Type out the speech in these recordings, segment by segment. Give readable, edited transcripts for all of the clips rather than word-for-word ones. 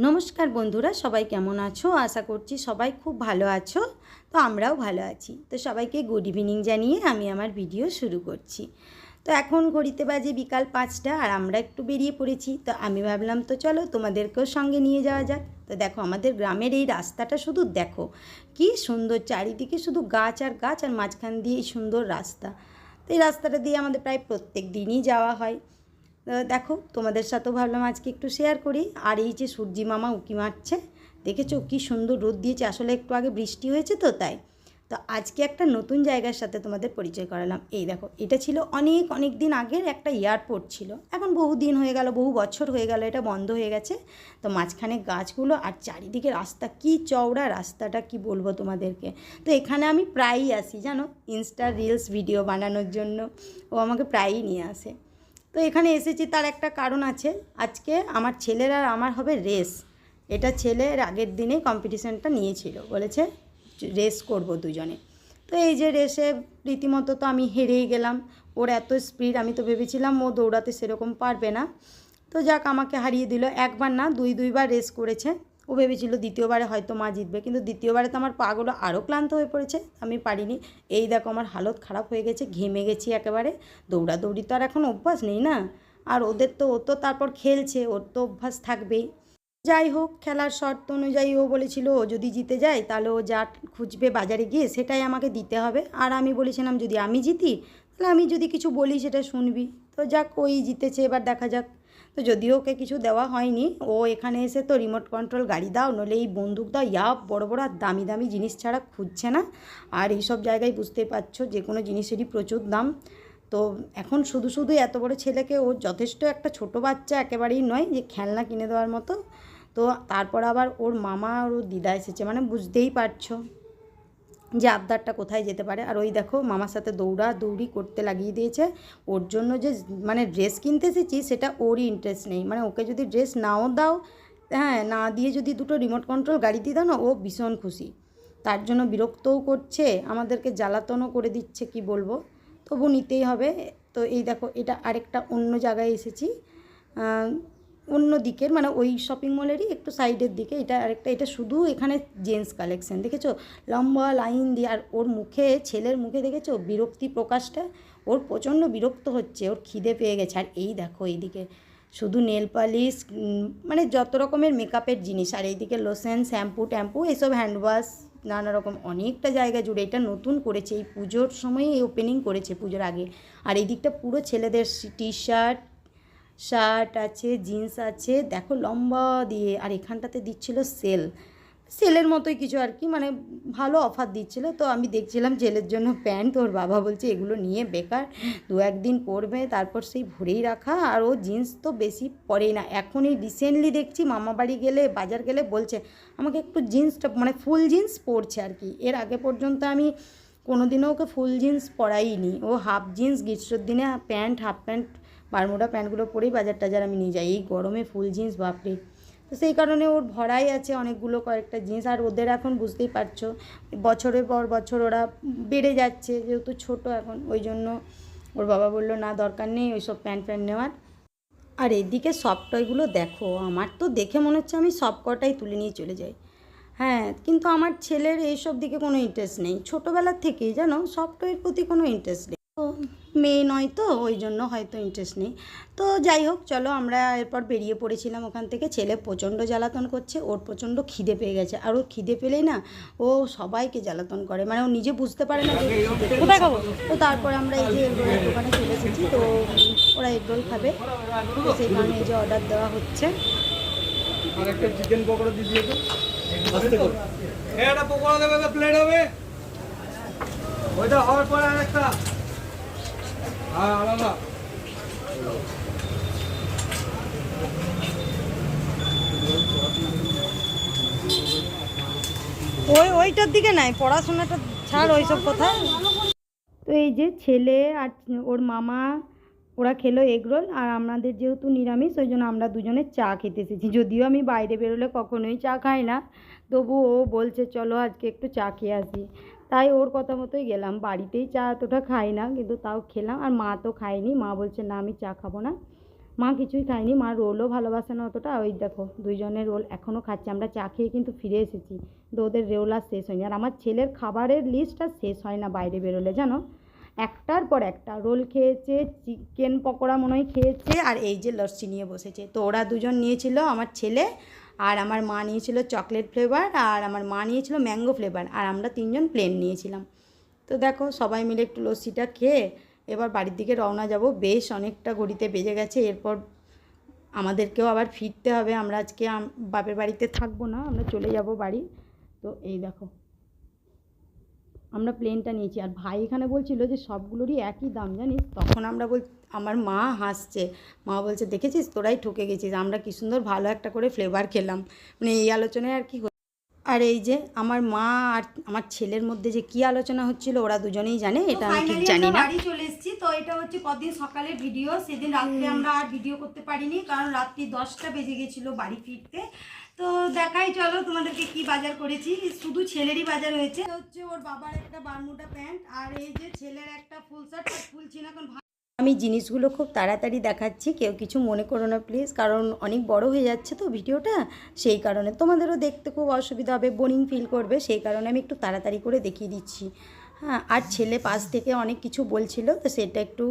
নমস্কার বন্ধুরা, সবাই কেমন আছো? আশা করছি সবাই খুব ভালো আছো। তো আমরাও ভালো আছি। তো সবাইকে গুড ইভিনিং জানিয়ে আমি আমার ভিডিও শুরু করছি। তো এখন ঘড়িতে বাজে বিকাল 5টা আর আমরা একটু বেরিয়ে পড়েছি। তো আমি ভাবলাম তো চলো তোমাদেরকেও সঙ্গে নিয়ে যাওয়া যাক। তো দেখো আমাদের গ্রামের এই রাস্তাটা শুধু দেখো, কি সুন্দর, চারিদিকে শুধু গাছ আর গাছ আর মাঝখান দিয়ে এই সুন্দর রাস্তা। তো এই রাস্তাটা দিয়ে আমাদের প্রায় প্রত্যেক দিনই যাওয়া হয়। দেখো তোমাদের সাথেও ভাবলাম আজকে একটু শেয়ার করি। আর এই যে সূর্যি মামা উঁকি মারছে, দেখেছো কি সুন্দর রোদ দিয়েছে, আসলে একটু আগে বৃষ্টি হয়েছে তো তাই। তো আজকে একটা নতুন জায়গার সাথে তোমাদের পরিচয় করালাম। এই দেখো, এটা ছিল অনেক অনেক দিন আগের একটা এয়ারপোর্ট ছিল। এখন বহু দিন হয়ে গেল, বহু বছর হয়ে গেল, এটা বন্ধ হয়ে গেছে। তো মাঝখানে গাছগুলো আর চারিদিকে রাস্তা, কি চওড়া রাস্তাটা, কি বলবো তোমাদেরকে। তো এখানে আমি প্রায়ই আসি জানো, ইনস্টা রিলস ভিডিও বানানোর জন্য। ও আমাকে প্রায়ই নিয়ে আসে। তো এখানে এসেছি তার একটা কারণ আছে। আজকে আমার ছেলের আর আমার হবে রেস। এটা ছেলের আগের দিনে কম্পিটিশানটা নিয়েছিল, বলেছে রেস করব দুজনে। তো এই যে রেসে রীতিমতো তো আমি হেরেই গেলাম। ওর এত স্পিড, আমি তো ভেবেছিলাম ও দৌড়াতে সেরকম পারবে না। তো যাক, আমাকে হারিয়ে দিল। একবার না, দুইবার রেস করেছে। ও ভেবেছিল দ্বিতীয়বারে হয়তো মা জিতবে, কিন্তু দ্বিতীয়বারে তো আমার পাগুলো আরও ক্লান্ত হয়ে পড়েছে, আমি পারিনি। এই দেখো আমার হালত খারাপ হয়ে গেছে, ঘেমে গেছি একেবারে। দৌড়াদৌড়ি তো আর এখন অভ্যাস নেই না। আর ওদের তো, ও তো তারপর খেলছে, ওর তো অভ্যাস থাকবেই। যাই হোক, খেলার শর্ত অনুযায়ী ও বলেছিল ও যদি জিতে যায় তাহলে ও যা খুঁজবে বাজারে গিয়ে সেটাই আমাকে দিতে হবে। আর আমি বলেছিলাম যদি আমি জিতি তাহলে আমি যদি কিছু বলি সেটা শুনবি। তো যাক, ওই জিতেছে, এবার দেখা যাক। তো যদিও ওকে কিছু দেওয়া হয়নি, ও এখানে এসে তো রিমোট কন্ট্রোল গাড়ি দাও, নইলে এই বন্দুক দাও, বড় বড় আর দামি দামি জিনিস ছাড়া খুঁজছে না। আর এইসব জায়গায় বুঝতেই পারছো যে কোনো জিনিসেরই প্রচুর দাম। তো এখন শুধু শুধু এত বড় ছেলেকে, ও যথেষ্ট একটা ছোট বাচ্চা একেবারেই নয় যে খেলনা কিনে দেওয়ার মতো। তো তারপর আবার ওর মামা আর ওর দিদা এসেছে, মানে বুঝতেই পারছো যে আবদারটা কোথায় যেতে পারে। আর ওই দেখো মামার সাথে দৌড়াদৌড়ি করতে লাগিয়ে দিয়েছে। ওর জন্য যে মানে ড্রেস কিনতে এসেছি সেটা ওরই ইন্টারেস্ট নেই। মানে ওকে যদি ড্রেস নাও দাও, হ্যাঁ, না দিয়ে যদি দুটো রিমোট কন্ট্রোল গাড়ি দিয়ে দাও না, ও ভীষণ খুশি। তার জন্য বিরক্তও করছে, আমাদেরকে জ্বালাতনও করে দিচ্ছে, কি বলবো, তবু নিতেই হবে। তো এই দেখো, এটা আরেকটা অন্য জায়গায় এসেছি, অন্য দিকের, মানে ওই শপিং মলেরই একটু সাইডের দিকে। এটা আরেকটা, এটা শুধু এখানে জেন্টস কালেকশন, দেখেছো, লম্বা লাইন দিয়ে। আর ওর মুখে, ছেলের মুখে দেখেছো বিরক্তি প্রকাশটা, ওর প্রচণ্ড বিরক্ত হচ্ছে, ওর খিদে পেয়ে গেছে। আর এই দেখো এইদিকে শুধু নেল পালিশ, মানে যত রকমের মেকআপের জিনিস, আর এইদিকে লোশন, শ্যাম্পু ট্যাম্পু, এইসব হ্যান্ডওয়াশ, নানা রকম অনেকটা জায়গা জুড়ে। এটা নতুন করেছে, এই পুজোর সময় এই ওপেনিং করেছে, পুজোর আগে। আর এই দিকটা পুরো ছেলেদের টি শার্ট, শার্ট আছে, জিন্স আছে, দেখো লম্বা দিয়ে। আর এখানটাতে দিচ্ছিল সেলের মতোই কিছু আর কি, মানে ভালো অফার দিচ্ছিল। তো আমি দেখছিলাম ছেলের জন্য প্যান্ট, ওর বাবা বলছে এগুলো নিয়ে বেকার, দু একদিন পরবে তারপর সেই ভরেই রাখা। আর ও জিন্স তো বেশি পরেই না। এখন এই রিসেন্টলি দেখছি মামা বাড়ি গেলে, বাজার গেলে বলছে আমাকে একটু জিন্সটা, মানে ফুল জিন্স পরছে আর কি। এর আগে পর্যন্ত আমি কোনোদিনও ওকে ফুল জিন্স পরাইনি। ও হাফ জিন্স, গ্রীষ্মের দিনে প্যান্ট, হাফ প্যান্ট, বারমুডা প্যান্টগুলো পরেই বাজার টাজার আমি নিয়ে যাই। এই গরমে ফুল জিন্স, বাপরে। তো সেই কারণে ওর ভরাই আছে অনেকগুলো, কয়েকটা জিন্স। আর ওদের এখন বুঝতেই পারছো বছরের পর বছর ওরা বেড়ে যাচ্ছে, যেহেতু ছোট এখন, ওই জন্য ওর বাবা বললো না, দরকার নেই ওইসব প্যান্ট নেওয়ার। আর এদিকে সফট টয়গুলো দেখো, আমার তো দেখে মনে হচ্ছে আমি সব কটাই তুলে নিয়ে চলে যাই। হ্যাঁ, কিন্তু আমার ছেলের এইসব দিকে কোনো ইন্টারেস্ট নেই, ছোটোবেলার থেকেই জানো সফট টয়ের প্রতি কোনো ইন্টারেস্ট নেই। তো মেয়ে নয় তো, ওই জন্য হয়তো ইন্টারেস্ট নেই। তো যাই হোক, চলো আমরা এরপর বেরিয়ে পড়েছিলাম ওখান থেকে। ছেলে প্রচণ্ড জ্বালাতন করছে, ওর প্রচণ্ড খিদে পেয়ে গেছে। আর ওর খিদে পেলেই না ও সবাইকে জ্বালাতন করে, মানে ও নিজে বুঝতে পারে না যে কোথায় খাবো। তো তারপরে আমরা এই যে এগরোলের দোকানে চলে এসেছি। তো ওরা এগরোল খাবে, তো সেই কারণে এই যে অর্ডার দেওয়া হচ্ছে। আর একটা চিকেন পকোড়া দিয়ে দিও তো আস্তে করে। একটা পকোড়া দেবে, তো প্লেট হবে ওইটা হওয়ার পরে আরেকটা। হ্যাঁ আলাদা। ওইটার দিকে নাই, পড়াশোনাটা ছাড়, ওইসব কথা। তো এই যে ছেলে আর ওর মামা, ওরা খেলো এগরোল। আর আমাদের যেহেতু নিরামিষ, ওই জন্য আমরা দুজনে চা খেতে এসেছি। যদিও আমি বাইরে বেরোলে কখনোই চা খাই না, তবু ও বলছে চলো আজকে একটু চা খেয়ে আসি। তাই ওর কথা মতোই গেলাম। বাড়িতেই চা এতটা খাই না, কিন্তু তাও খেলাম। আর মা তো খায়নি, মা বলছে না আমি চা খাবো না। মা কিছুই খায়নি, মা রোলও ভালোবাসে না অতটা। ওই দেখো দুইজনের রোল এখনও খাচ্ছে, আমরা চা খেয়ে কিন্তু ফিরে এসেছি, তো ওদের রোল আর শেষ হয়নি। আর আমার ছেলের খাবারের লিস্ট আর শেষ হয় না বাইরে বেরোলে, জানো, একটার পর একটা রোল খেয়েছে, চিকেন পকোড়া মনে হয় খেয়েছে, আর এই যে লস্যি নিয়ে বসেছে। তো ওরা দুজন নিয়েছিল, আমার ছেলে আর আমার মা নিয়েছিল চকলেট ফ্লেভার, আর আমার মা নিয়েছিল ম্যাঙ্গো ফ্লেভার, আর আমরা তিনজন প্লেন নিয়েছিলাম। তো দেখো সবাই মিলে একটু লস্যিটা খেয়ে এবার বাড়ির দিকে রওনা যাব। বেশ অনেকটা ঘড়িতে বেজে গেছে, এরপর আমাদেরকেও আবার ফিরতে হবে। আমরা আজকে বাপের বাড়িতে থাকবো না, আমরা চলে যাব বাড়ি। তো এই দেখো আমরা প্লেনটা নিয়েছি, আর ভাই এখানে বলছিল যে সবগুলোরই একই দাম জানিস। তখন আমরা আমার মা হাসছে, মা বলছে দেখেছিস তোরাই ঠকে গেছিস, আমরা কি সুন্দর ভালো একটা করে ফ্লেভার খেলাম। মানে এই আলোচনায় আর কি। আর এই যে আমার মা আর আমার ছেলের মধ্যে যে কি আলোচনা হচ্ছিল ওরা দুজনেই জানে, এটা আমি ঠিক জানি না। বাড়ি চলে এসেছি, তো এটা হচ্ছে কদিন সকালের ভিডিও। সেদিন রাত্রে আমরা আর ভিডিও করতে পারিনি, কারণ রাত্রি 10টা বেজে গেছিল বাড়ি ফিরতে। তো দেখাই চলো তোমাদেরকে কি বাজার করেছি। শুধু ছেলেরই বাজার হয়েছে, হচ্ছে ওর বাবার একটা বারমুডা প্যান্ট, আর এই যে ছেলের একটা ফুল শার্ট। ফুলছি না এখন, আমি জিনিসগুলো খুব তাড়াতাড়ি দেখাচ্ছি, কেউ কিছু মনে করো না প্লিজ, কারণ অনেক বড় হয়ে যাচ্ছে তো ভিডিওটা, সেই কারণে তোমাদেরও দেখতে খুব অসুবিধা হবে, বোরিং ফিল করবে, সেই কারণে আমি একটু তাড়াতাড়ি করে দেখিয়ে দিচ্ছি। হ্যাঁ, আর ছেলে পাশ থেকে অনেক কিছু বলছিল, তো সেটা একটু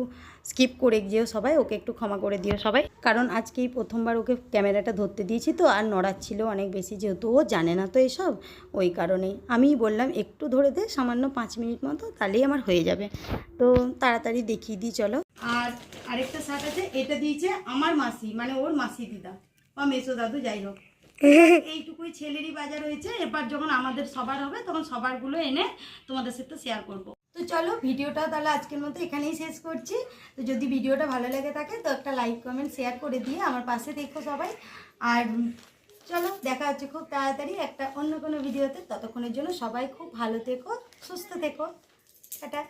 স্কিপ করে দিও সবাই, ওকে একটু ক্ষমা করে দিও সবাই, কারণ আজকেই প্রথমবার ওকে ক্যামেরাটা ধরতে দিয়েছি তো, আর নড়াচ্ছিল অনেক বেশি, যেহেতু ও জানে না তো এসব, ওই কারণেই আমিই বললাম একটু ধরে দে সামান্য 5 মিনিট মতো, তাহলেই আমার হয়ে যাবে। তো তাড়াতাড়ি দেখিয়ে দিই চলো। আর আরেকটা শার্ট আছে, এটা দিয়েছে আমার মাসি, মানে ওর মাসি দিদা বা মেসো দাদু, যাই হোক। এইটুকুই ছেলেরই বাজার হয়েছে। এবার যখন আমাদের সবার হবে তখন সবারগুলো এনে তোমাদের সাথে শেয়ার করব। তো চলো ভিডিওটা তাহলে আজকের মতো এখানেই শেষ করছি। তো যদি ভিডিওটা ভালো লেগে থাকে তো একটা লাইক কমেন্ট শেয়ার করে দিয়ে আমার পাশে দেখো সবাই। আর চলো দেখা হচ্ছে খুব তাড়াতাড়ি একটা অন্য কোনো ভিডিওতে। ততক্ষণের জন্য সবাই খুব ভালো থেকো, সুস্থ থেকো, টাটা।